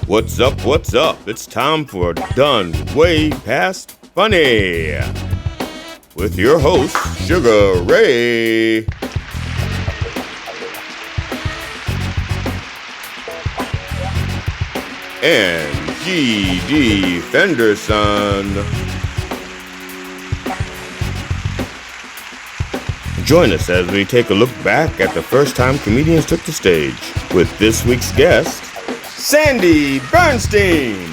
What's up? What's up? It's time for Done Way Past Funny with your host, Sugar Ray. And G.D. Fenderson. Join us as we take a look back at the first time comedians took the stage with this week's guest, Sandy Bernstein.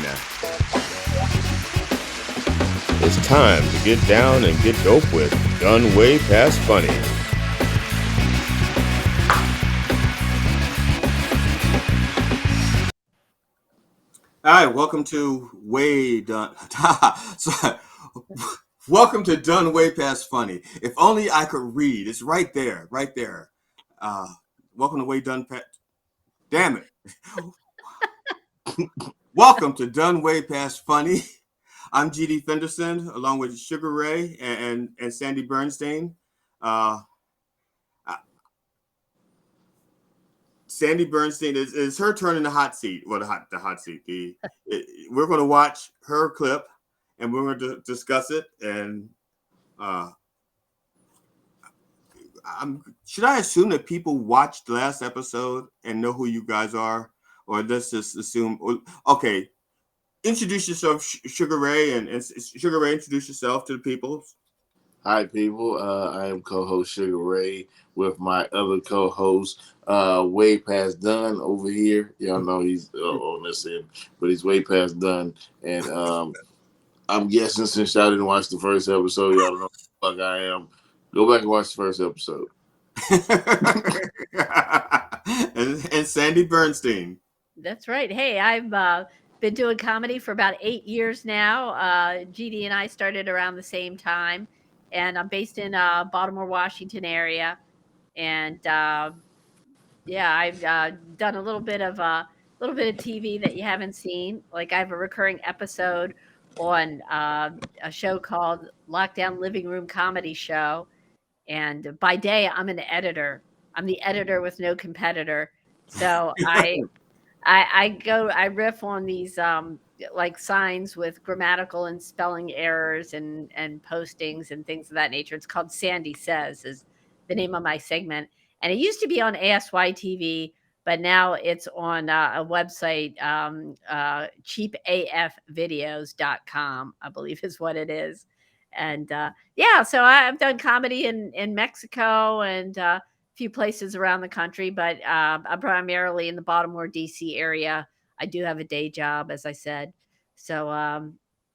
It's time to get down and get dope with Done Way Past Funny. All right, welcome to welcome to Done Way Past Funny. If only I could read. It's right there, right there. Welcome to Way Done Past. Damn it. Welcome to Done Way Past Funny. I'm G.D. Fenderson, along with Sugar Ray and Sandy Bernstein. Sandy Bernstein is her turn in the hot seat. Well, the hot seat. We're going to watch her clip, and we're going to discuss it. And should I assume that people watched the last episode and know who you guys are, or let's just assume? Okay, introduce yourself, Sugar Ray, and Sugar Ray, introduce yourself to the people. Hi, people. I am co-host Sugar Ray with my other co-host, Way Past Done over here. Y'all know he's on this end, but he's way past done. And I'm guessing since y'all didn't watch the first episode, y'all don't know who the fuck I am. Go back and watch the first episode. and Sandy Bernstein. That's right. Hey, I've been doing comedy for about 8 years now. GD and I started around the same time, and I'm based in Baltimore, Washington area. And yeah, I've done a little bit of TV that you haven't seen. Like I have a recurring episode on a show called Lockdown Living Room Comedy Show, and by day I'm an editor. I'm the editor with no competitor. So I riff on these like signs with grammatical and spelling errors and postings and things of that nature. It's called Sandy Says is the name of my segment, and it used to be on ASY TV, but now it's on a website, cheapafvideos.com, I believe is what it is. And yeah, so I've done comedy in Mexico and few places around the country, but I'm primarily in the Baltimore, D.C. area. I do have a day job, as I said. So,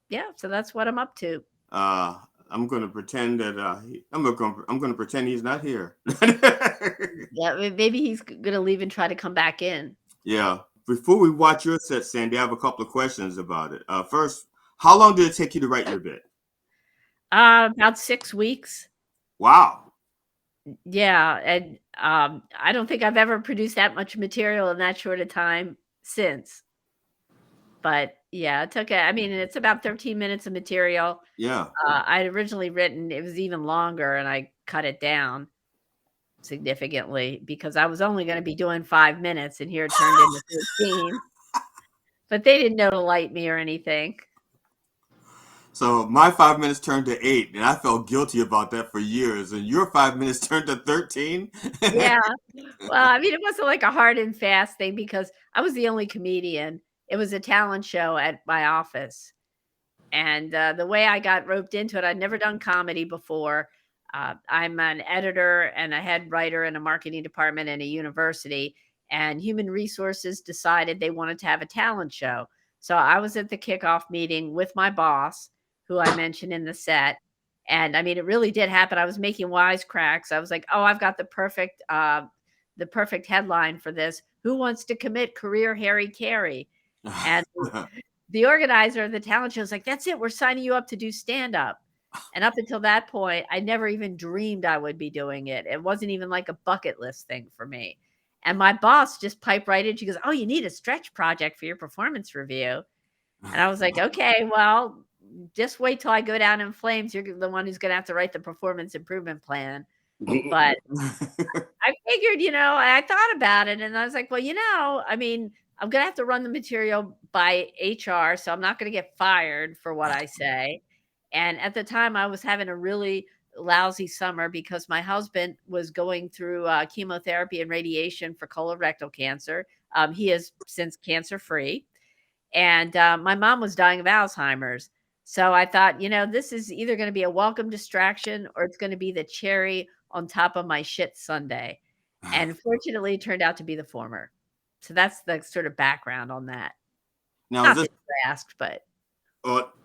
yeah, so that's what I'm up to. I'm going to pretend that I'm going to pretend he's not here. Yeah, maybe he's going to leave and try to come back in. Yeah. Before we watch your set, Sandy, I have a couple of questions about it. First, how long did it take you to write your bit? About 6 weeks. Wow. Yeah, and I don't think I've ever produced that much material in that short a time since. But yeah, it took I mean, it's about 13 minutes of material. Yeah. I'd originally written it was even longer, and I cut it down significantly because I was only going to be doing 5 minutes, and here it turned into 15. But they didn't know to light me or anything. So my 5 minutes turned to 8, and I felt guilty about that for years. And your 5 minutes turned to 13. Yeah. Well, I mean, it wasn't like a hard and fast thing because I was the only comedian. It was a talent show at my office. And the way I got roped into it, I'd never done comedy before. I'm an editor and a head writer in a marketing department in a university. And human resources decided they wanted to have a talent show. So I was at the kickoff meeting with my boss, who I mentioned in the set. And I mean, it really did happen. I was making wisecracks. I was like, "Oh, I've got the perfect headline for this. Who wants to commit career Harry Carey?" And the organizer of the talent show was like, "That's it. We're signing you up to do stand up." And up until that point, I never even dreamed I would be doing it. It wasn't even like a bucket list thing for me. And my boss just piped right in. She goes, "Oh, you need a stretch project for your performance review." And I was like, "Okay, well, just wait till I go down in flames. You're the one who's going to have to write the performance improvement plan." But I figured, I thought about it and I was like, well, I mean, I'm gonna have to run the material by HR, so I'm not gonna get fired for what I say. And at the time, I was having a really lousy summer because my husband was going through chemotherapy and radiation for colorectal cancer. He is since cancer free, and my mom was dying of Alzheimer's. So I thought, this is either going to be a welcome distraction or it's going to be the cherry on top of my shit Sunday. And fortunately, it turned out to be the former. So that's the sort of background on that. Now is Not this that you asked, but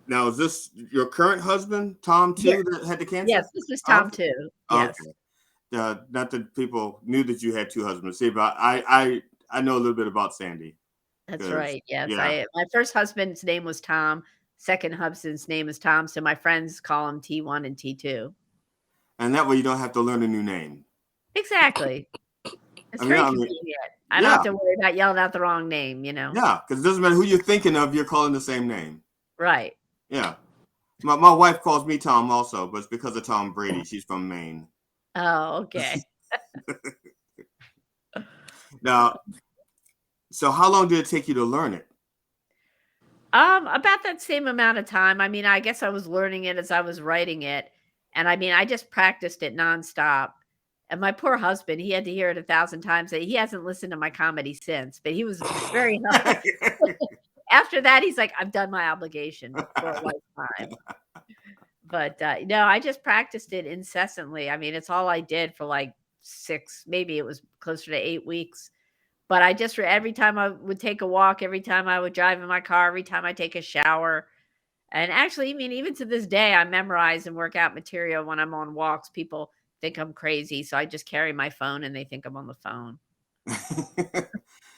now is this your current husband, Tom, yes, too, that had the yes, cancer? this was Oh, Tom too. Yes, okay. Not that people knew that you had two husbands. See, but I know a little bit about Sandy that's because right. Yes, yeah, I my first husband's name was Tom. Second husband's name is Tom. So my friends call him T1 and T2. and that way you don't have to learn a new name. Exactly. It's I mean, very I mean, convenient. I don't yeah, have to worry about yelling out the wrong name, yeah, because it doesn't matter who you're thinking of, you're calling the same name. Right. Yeah, my wife calls me Tom also, but it's because of Tom Brady. She's from Maine. Oh, okay. Now, so how long did it take you to learn it? About that same amount of time. I mean, I guess I was learning it as I was writing it. And I mean, I just practiced it nonstop. And my poor husband, he had to hear it 1,000 times. He hasn't listened to my comedy since, but he was very after that, he's like, I've done my obligation for a lifetime. But no, I just practiced it incessantly. I mean, it's all I did for like 6, maybe it was closer to 8 weeks. But I just every time I would take a walk, every time I would drive in my car, every time I take a shower. And actually, I mean, even to this day, I memorize and work out material when I'm on walks. People think I'm crazy, so I just carry my phone and they think I'm on the phone.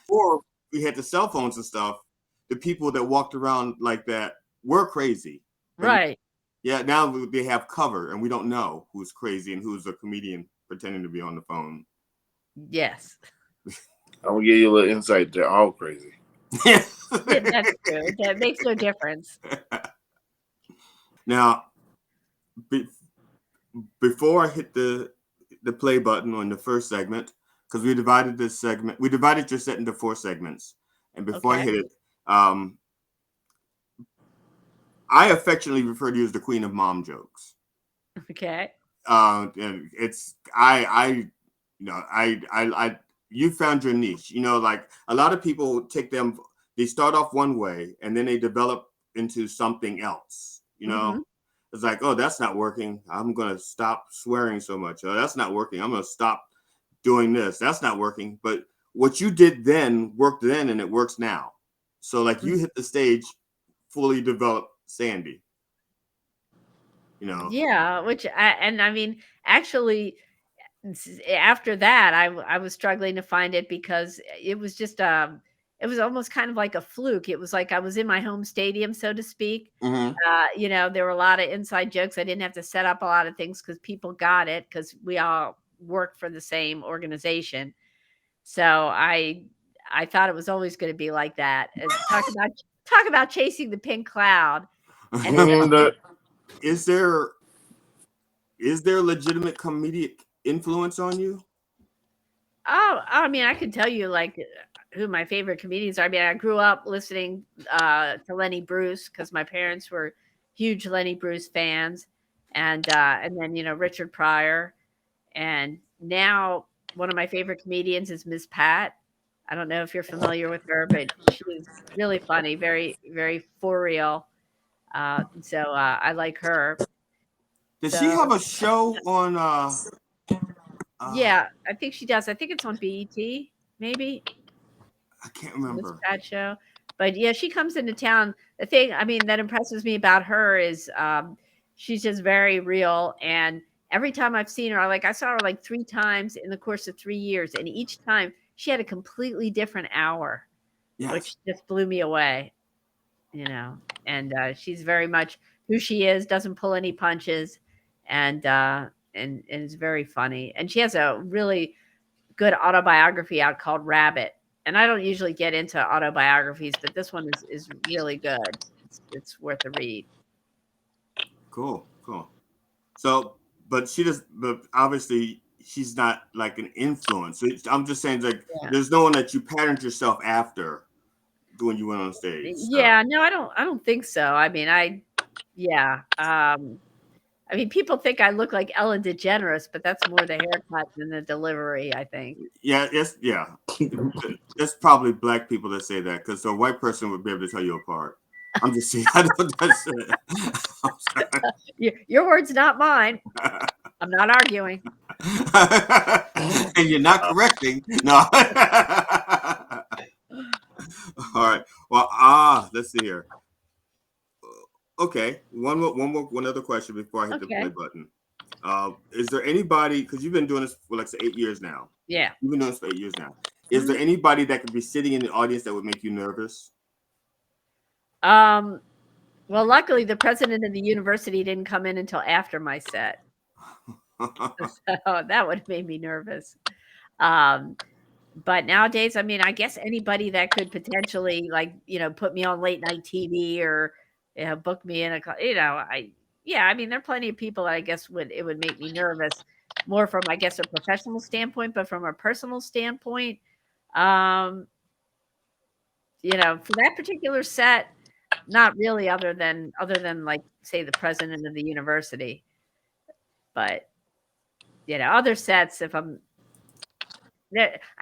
Or we had the cell phones and stuff. The people that walked around like that were crazy. But Right. yeah, now they have cover, and we don't know who's crazy and who's a comedian pretending to be on the phone. Yes. I'm gonna give you a little insight. They're all crazy. Yeah, that's true. That makes no difference. Now, be, before I hit the play button on the first segment, because we divided your set into 4 segments, and before I Okay. hit it, I affectionately refer to you as the queen of mom jokes. Okay. And it's I you found your niche. Like a lot of people they start off one way and then they develop into something else. Mm-hmm. It's like, oh, that's not working. I'm gonna stop swearing so much. Oh, that's not working. I'm gonna stop doing this. That's not working. But what you did then worked then, and it works now. So like you hit the stage, fully developed Sandy. Yeah, I mean, actually, after that, I was struggling to find it because it was just it was almost kind of like a fluke. It was like I was in my home stadium, so to speak. Mm-hmm. There were a lot of inside jokes. I didn't have to set up a lot of things because people got it because we all work for the same organization. So I thought it was always going to be like that. Talk about chasing the pink cloud, and it Is there legitimate comedic influence on you? I mean, I could tell you like who my favorite comedians are. I mean, I grew up listening to Lenny Bruce because my parents were huge Lenny Bruce fans, and then Richard Pryor, and now one of my favorite comedians is Miss Pat. I don't know if you're familiar with her, but she's really funny, very very for real. I like her. Does she So have a show on yeah, I think she does. I think it's on BET, maybe. I can't Miss remember. Pat show. But yeah, she comes into town. The thing, I mean, that impresses me about her is she's just very real. And every time I've seen her, I saw her like 3 times in the course of 3 years, and each time she had a completely different hour, Yes. which just blew me away. And she's very much who she is. Doesn't pull any punches, and is very funny. And she has a really good autobiography out called Rabbit. And I don't usually get into autobiographies, but this one is really good. It's worth a read. Cool. So, but obviously she's not like an influence. So I'm just saying, like, Yeah. there's no one that you patterned yourself after. when you went on stage. So. Yeah, no, I don't think so. I mean, I mean, people think I look like Ellen DeGeneres, but that's more the haircut than the delivery, I think. Yeah, It's probably black people that say that because a white person would be able to tell you apart. I'm just saying. I don't. That's it. I'm sorry. Your words, not mine. I'm not arguing. And you're not correcting. No. All right. Well, let's see here. Okay, one other question before I hit the play button. Is there anybody, because you've been doing this for like 8 years now? Yeah. You've been doing this for 8 years now. Is there anybody that could be sitting in the audience that would make you nervous? Well, luckily the president of the university didn't come in until after my set. So that would have made me nervous. But nowadays, I mean, I guess anybody that could potentially put me on late night TV or book me in I mean, there are plenty of people that I guess it would make me nervous more from, I guess, a professional standpoint, but from a personal standpoint, for that particular set, not really other than like, say, the president of the university. But, other sets, I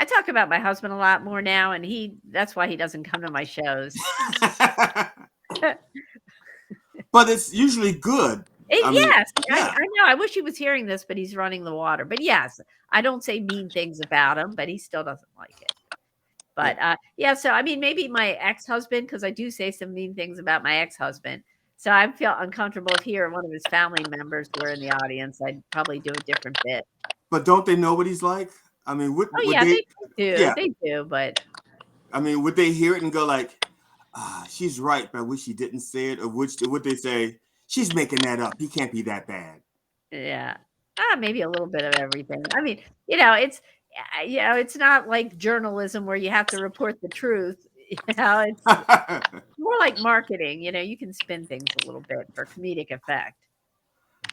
talk about my husband a lot more now, and that's why he doesn't come to my shows. But it's usually good. Yes, I know. I wish he was hearing this, but he's running the water. But yes, I don't say mean things about him, but he still doesn't like it. But so I mean, maybe my ex-husband, because I do say some mean things about my ex-husband. So I feel uncomfortable if one of his family members were in the audience. I'd probably do a different bit. But don't they know what he's like? I mean, they do. Yeah. They do, but I mean, would they hear it and go like, she's right, but I wish she didn't say it? Or would they say, she's making that up. He can't be that bad. Yeah. Maybe a little bit of everything. I mean, it's not like journalism where you have to report the truth. It's more like marketing. You can spin things a little bit for comedic effect.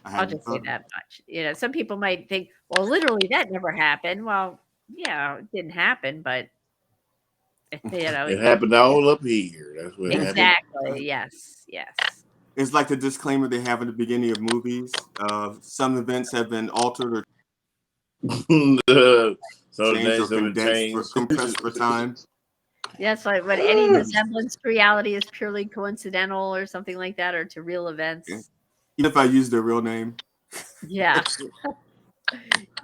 I'll just say that much. Some people might think, well, literally that never happened. Well, yeah, it didn't happen, but it happened all up here. That's what exactly. Happened. Yes. It's like the disclaimer they have at the beginning of movies. Some events have been altered or changed or compressed for time. Yes, like when any resemblance to reality is purely coincidental or something like that, or to real events. Yeah. Even if I use their real name. Yeah.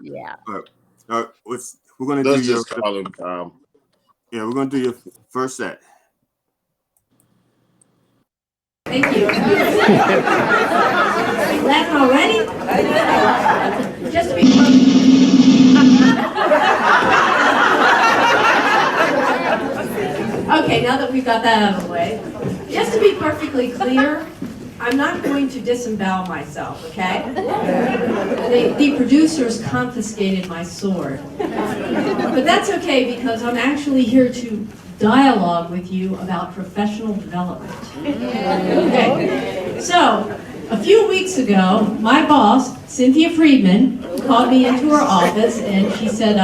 Yeah. All right. We're going to do your... call him Tom. Yeah, we're going to do your first set. Thank you. Laughing already? Just to be okay, now that we've got that out of the way, just to be perfectly clear, I'm not going to disembowel myself, okay? The producers confiscated my sword. But that's okay because I'm actually here to dialogue with you about professional development. Okay. So, a few weeks ago, my boss, Cynthia Friedman, called me into her office and she said,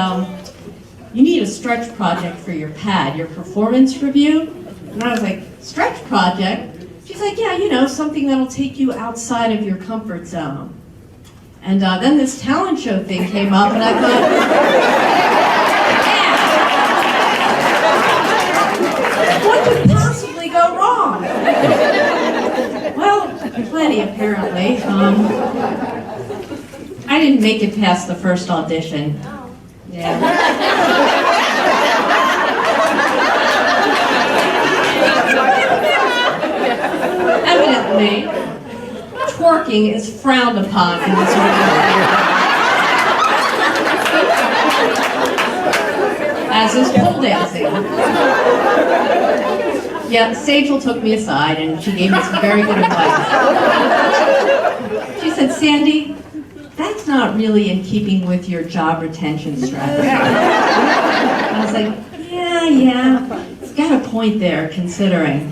you need a stretch project for your pad, your performance review. And I was like, stretch project? She's like, yeah, something that'll take you outside of your comfort zone. And then this talent show thing came up, and I thought, yeah, what could possibly go wrong? Well, plenty, apparently. I didn't make it past the first audition. Yeah. Evidently, twerking is frowned upon in this organization. As is pole dancing. Yeah, Sejal took me aside and she gave me some very good advice. She said, Sandy, that's not really in keeping with your job retention strategy. I was like, yeah, it's got a point there, considering.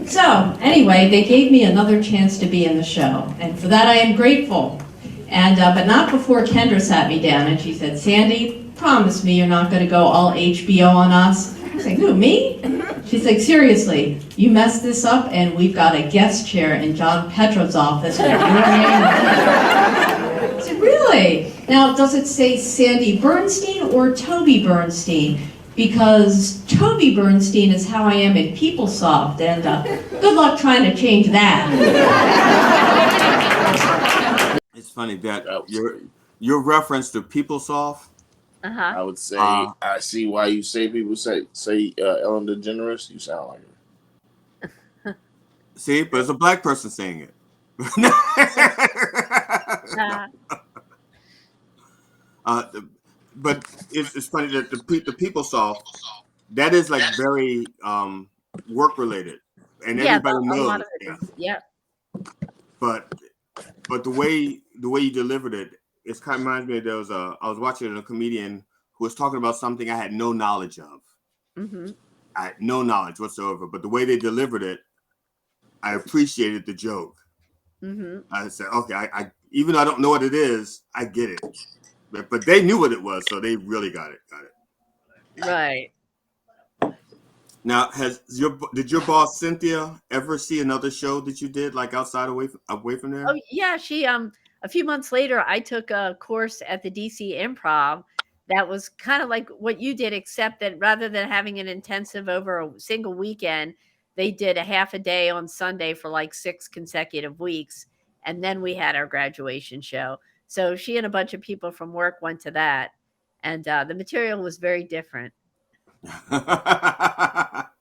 So, anyway, they gave me another chance to be in the show, and for that I am grateful. And but not before Kendra sat me down and she said, Sandy, promise me you're not going to go all HBO on us. I was like, who, me? She's like, seriously, you messed this up and we've got a guest chair in John Petrov's office with your name on it. I said, really? Now, does it say Sandy Bernstein or Toby Bernstein? Because Toby Bernstein is how I am in PeopleSoft, and good luck trying to change that. It's funny that your reference to PeopleSoft. I would say I see why you say people say Ellen DeGeneres. You sound like her. See, but it's a black person saying it. But it's funny that the PeopleSoft, that is like very work related, and everybody knows. A lot of it is, yeah. But the way you delivered it, it kind of reminds me. I was watching a comedian who was talking about something I had no knowledge of. Mm-hmm. I had no knowledge whatsoever, but the way they delivered it, I appreciated the joke. Mm-hmm. I said, okay, I even though I don't know what it is, I get it. But they knew what it was, so they really got it. Right. Now, did your boss Cynthia ever see another show that you did, like outside away from there? Oh yeah, she a few months later I took a course at the DC Improv that was kind of like what you did, except that rather than having an intensive over a single weekend, they did a half a day on Sunday for like 6 consecutive weeks, and then we had our graduation show. So she and a bunch of people from work went to that, and the material was very different.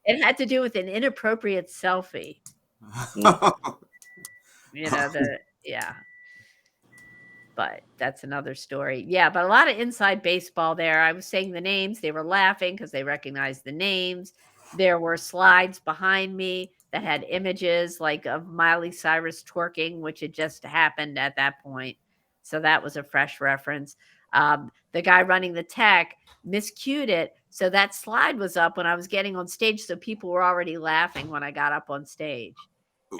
It had to do with an inappropriate selfie. Yeah. But that's another story. Yeah, but a lot of inside baseball there. I was saying the names. They were laughing because they recognized the names. There were slides behind me that had images like of Miley Cyrus twerking, which had just happened at that point. So that was a fresh reference. The guy running the tech miscued it. So that slide was up when I was getting on stage. So people were already laughing when I got up on stage.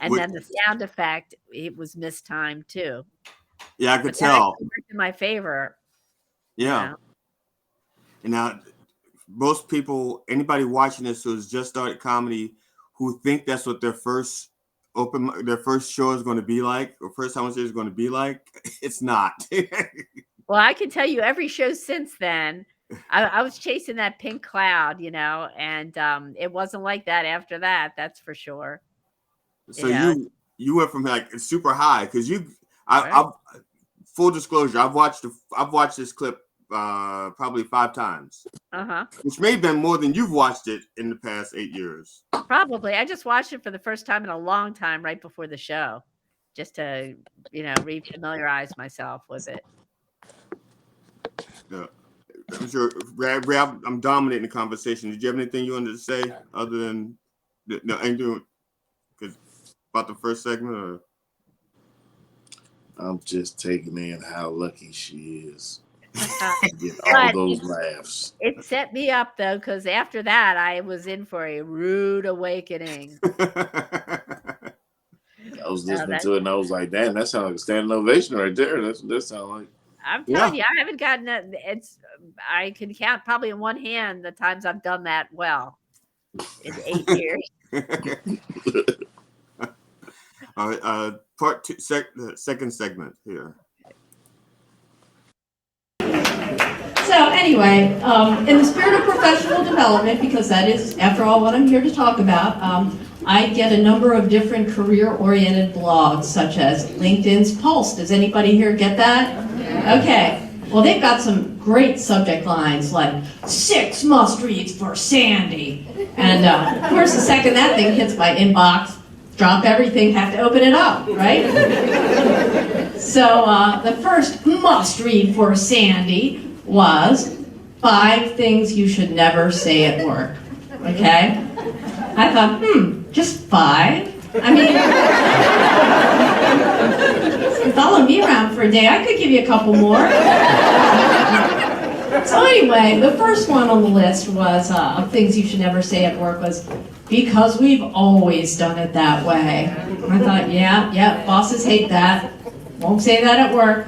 And then the sound effect, it was mistimed too. Yeah, I could tell. That worked in my favor. Yeah. You know? And now, most people, anybody watching this who has just started comedy, who think that's what their first show is going to be like, or first time on stage is going to be like, it's not. Well, I can tell you every show since then, I was chasing that pink cloud, and it wasn't like that after that. That's for sure. So you went from like super high because I've full disclosure, I've watched this clip probably 5 times. Which may have been more than you've watched it in the past 8 years. Probably. I just watched it for the first time in a long time right before the show, just to refamiliarize myself with it. Yeah. I'm sure, Ray, I'm dominating the conversation. Did you have anything you wanted to say other than anything about the first segment? Or? I'm just taking in how lucky she is. Get all But those laughs. It set me up though, because after that I was in for a rude awakening. I was listening to it and I was like, damn, that sounds like a standing ovation right there. That's what that sounds like. I'm telling you, I haven't gotten it. I can count probably in one hand the times I've done that well in 8 years. All right, part 2, second segment here. So anyway, in the spirit of professional development, because that is, after all, what I'm here to talk about, I get a number of different career-oriented blogs, such as LinkedIn's Pulse. Does anybody here get that? Okay. Well, they've got some great subject lines like 6 must-reads for Sandy. And of course, the second that thing hits my inbox, drop everything, have to open it up, right? So the first must-read for Sandy was 5 things you should never say at work. Okay? I thought, just 5? I mean, follow me around for a day. I could give you a couple more. So anyway, the first one on the list was of things you should never say at work was, because we've always done it that way. I thought, yeah, bosses hate that. Won't say that at work.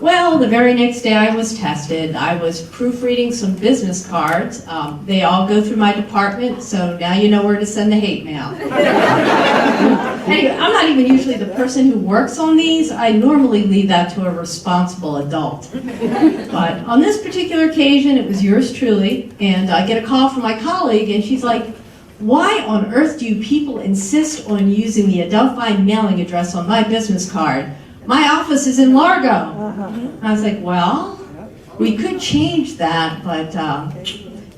Well, the very next day I was tested. I was proofreading some business cards. They all go through my department, so now you know where to send the hate mail. Anyway, I'm not even usually the person who works on these. I normally leave that to a responsible adult. But on this particular occasion, it was yours truly, and I get a call from my colleague, and she's like, "Why on earth do you people insist on using the Adelphi mailing address on my business card? My office is in Largo." I was like, "Well, we could change that, but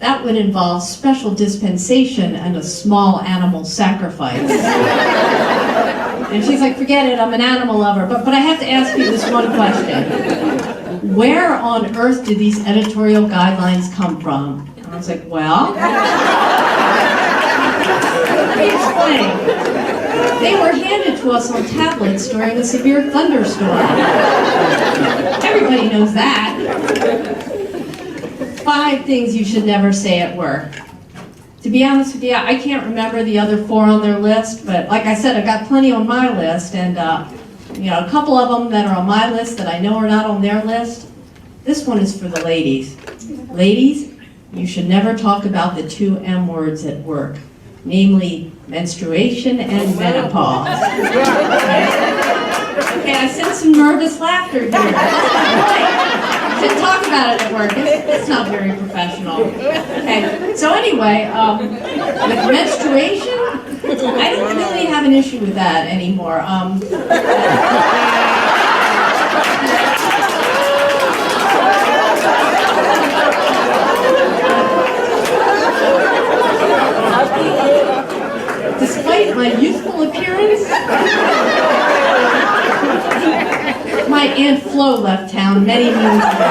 that would involve special dispensation and a small animal sacrifice." And she's like, "Forget it, I'm an animal lover, but I have to ask you this one question. Where on earth did these editorial guidelines come from?" And I was like, "Well, let me explain. They were handed to us on tablets during a severe thunderstorm. Everybody knows that. 5 things you should never say at work." To be honest with you, I can't remember the other 4 on their list, but like I said, I've got plenty on my list, and a couple of them that are on my list that I know are not on their list. This one is for the ladies. Ladies, you should never talk about the 2 M words at work, namely menstruation and menopause. Okay, I sense some nervous laughter here. Shouldn't talk about it at work. It's not very professional. Okay, so anyway, with menstruation, I don't really have an issue with that anymore. Despite my youthful appearance, my Aunt Flo left town many moons ago.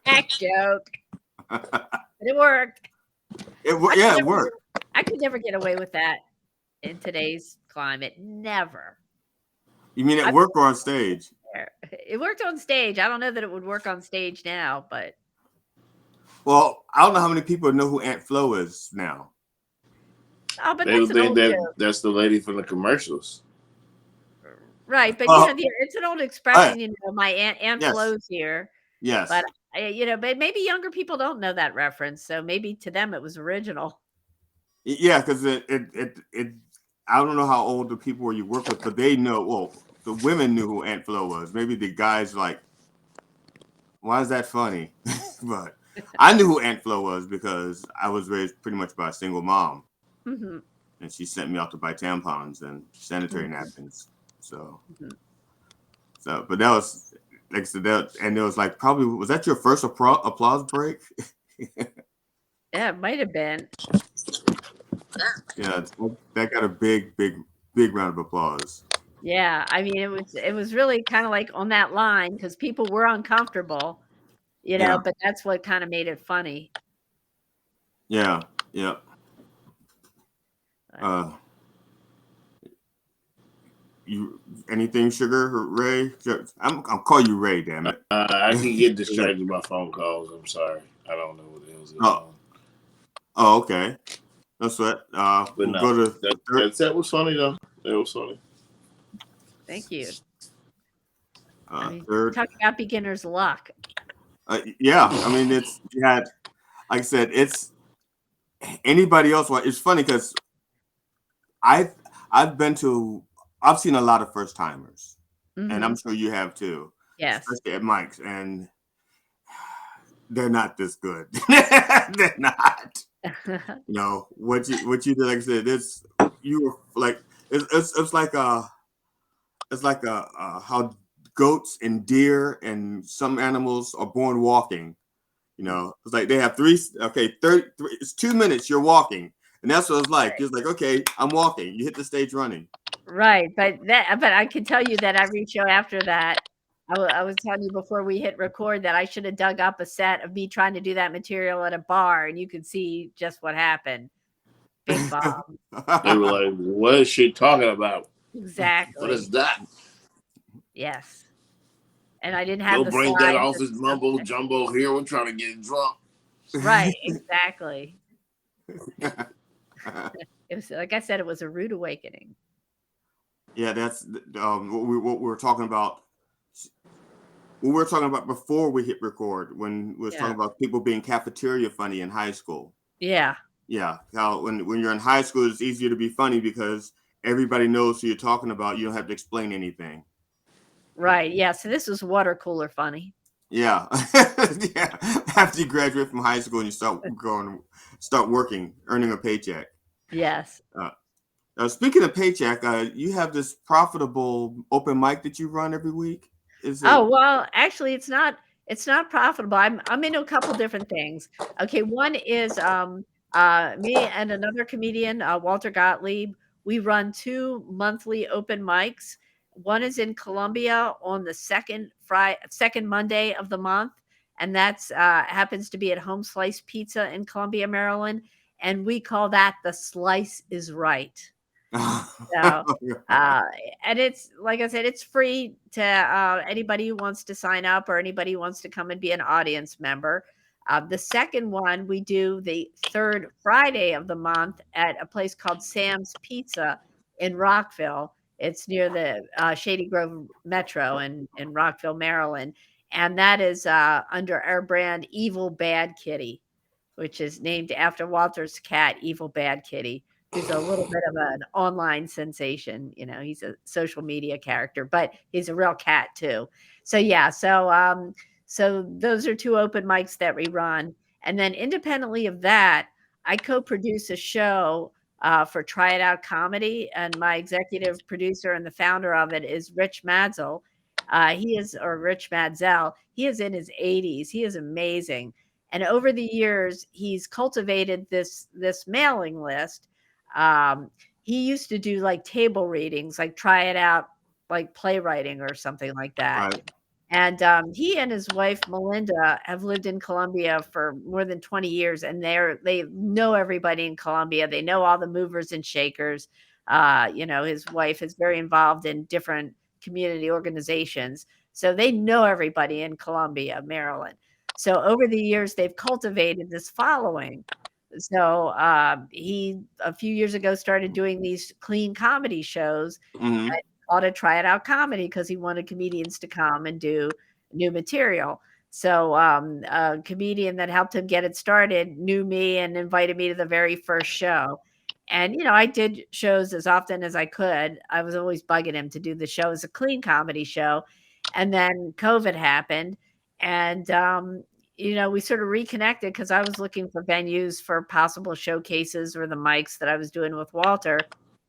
Heck joke. But it worked. It worked. I could never get away with that in today's climate. Never. You mean at work or on stage? It worked on stage. I don't know that it would work on stage now, but. Well, I don't know how many people know who Aunt Flo is now. Oh, but They that's an old joke. that's the lady from the commercials. Right, but it's an old expression. My Aunt Yes. Flo's here. Yes. But but maybe younger people don't know that reference, so maybe to them it was original. Yeah, because it I don't know how old the people you work with, but they know. Well, the women knew who Aunt Flo was. Maybe the guys like, why is that funny? But I knew who Aunt Flo was because I was raised pretty much by a single mom, Mm-hmm. and she sent me out to buy tampons and sanitary napkins. So, but that was like I said, and it was like probably was that your first applause break? Yeah, it might have been. Yeah, that got a big round of applause. Yeah, I mean it was really kind of like on that line because people were uncomfortable, Yeah. but that's what kind of made it funny. Yeah. You anything, Sugar Ray? I'm call you Ray, damn it. I can get distracted by phone calls. I'm sorry. I don't know what the hell's going on. Oh, okay. No sweat. But We'll no, go to that was funny though. That was funny. Thank you. third. Talk about beginner's luck. Yeah, I mean you had, like I said, it's anybody else. It's funny because I've seen a lot of first timers, and I'm sure you have too. Yes, especially at Mike's, and they're not this good. They're not. What you did, like I said, it's like how goats and deer and some animals are born walking. It's like they have 30. It's 2 minutes. You're walking, and that's what it's like. Right. It's like, okay, I'm walking. You hit the stage running. Right, but I can tell you that every show after that, I was telling you before we hit record that I should have dug up a set of me trying to do that material at a bar, and you could see just what happened. Big bomb. They were like, "What is she talking about?" Exactly. What is that? Yes. And I didn't have Don't bring that office mumbo jumbo here. We're trying to get drunk. Right, exactly. It was, like I said, it was a rude awakening. Yeah, that's what we were talking about. What we were talking about before we hit record, when we was Yeah. talking about people being cafeteria funny in high school. Yeah. Yeah, how when you're in high school, it's easier to be funny because everybody knows who you're talking about. You don't have to explain anything. Right. Yeah. So this was water cooler funny. Yeah, yeah. After you graduate from high school and you start working, earning a paycheck. Yes. Speaking of paycheck, you have this profitable open mic that you run every week. Is it? Oh, well, actually it's not profitable. I'm into a couple different things. Okay, one is me and another comedian, Walter Gottlieb. We run 2 monthly open mics. One is in Columbia on the second Monday of the month, and that's happens to be at Home Slice Pizza in Columbia, Maryland, and we call that The Slice is Right. So, uh, and it's like I said, it's free to anybody who wants to sign up or anybody who wants to come and be an audience member. The second one we do the third Friday of the month at a place called Sam's Pizza in Rockville. It's near the Shady Grove Metro in Rockville, Maryland. And that is under our brand Evil Bad Kitty, which is named after Walter's cat, Evil Bad Kitty, who's a little bit of an online sensation. You know, he's a social media character, but he's a real cat too. So yeah, so those are 2 open mics that we run. And then independently of that, I co-produce a show for Try It Out Comedy, and my executive producer and the founder of it is Rich Madzel. Or Rich Madzel. He is in his 80s. He is amazing. And over the years, he's cultivated this mailing list. Um, he used to do like table readings, like Try It Out, like playwriting or something like that. Right. And he and his wife Melinda have lived in Columbia for more than 20 years, and they know everybody in Columbia. They know all the movers and shakers. You know, his wife is very involved in different community organizations, so they know everybody in Columbia, Maryland. So over the years, they've cultivated this following. So he a few years ago started doing these clean comedy shows. Mm-hmm. Ought to Try It Out Comedy because he wanted comedians to come and do new material. So a comedian that helped him get it started knew me and invited me to the very first show. And, you know, I did shows as often as I could. I was always bugging him to do the show as a clean comedy show. And then COVID happened. And, you know, we sort of reconnected because I was looking for venues for possible showcases or the mics that I was doing with Walter.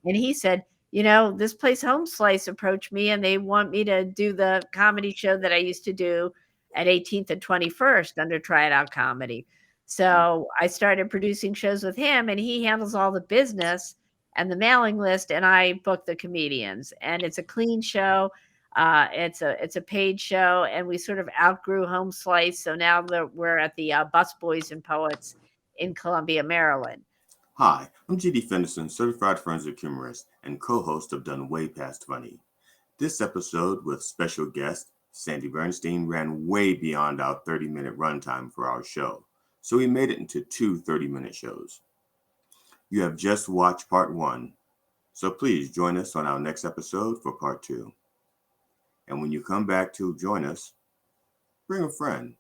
And he said, you know, this place Home Slice approached me and they want me to do the comedy show that I used to do at 18th and 21st under Try It Out Comedy. So I started producing shows with him, and he handles all the business and the mailing list, and I book the comedians. And it's a clean show. It's a paid show, and we sort of outgrew Home Slice. So now we're at the Bus Boys and Poets in Columbia, Maryland. Hi, I'm GD Fenderson, certified forensic humorist and co-host of Done Way Past Funny. This episode with special guest Sandy Bernstein ran way beyond our 30-minute runtime for our show, so we made it into 2 30-minute shows. You have just watched part 1, so please join us on our next episode for part 2. And when you come back to join us, bring a friend.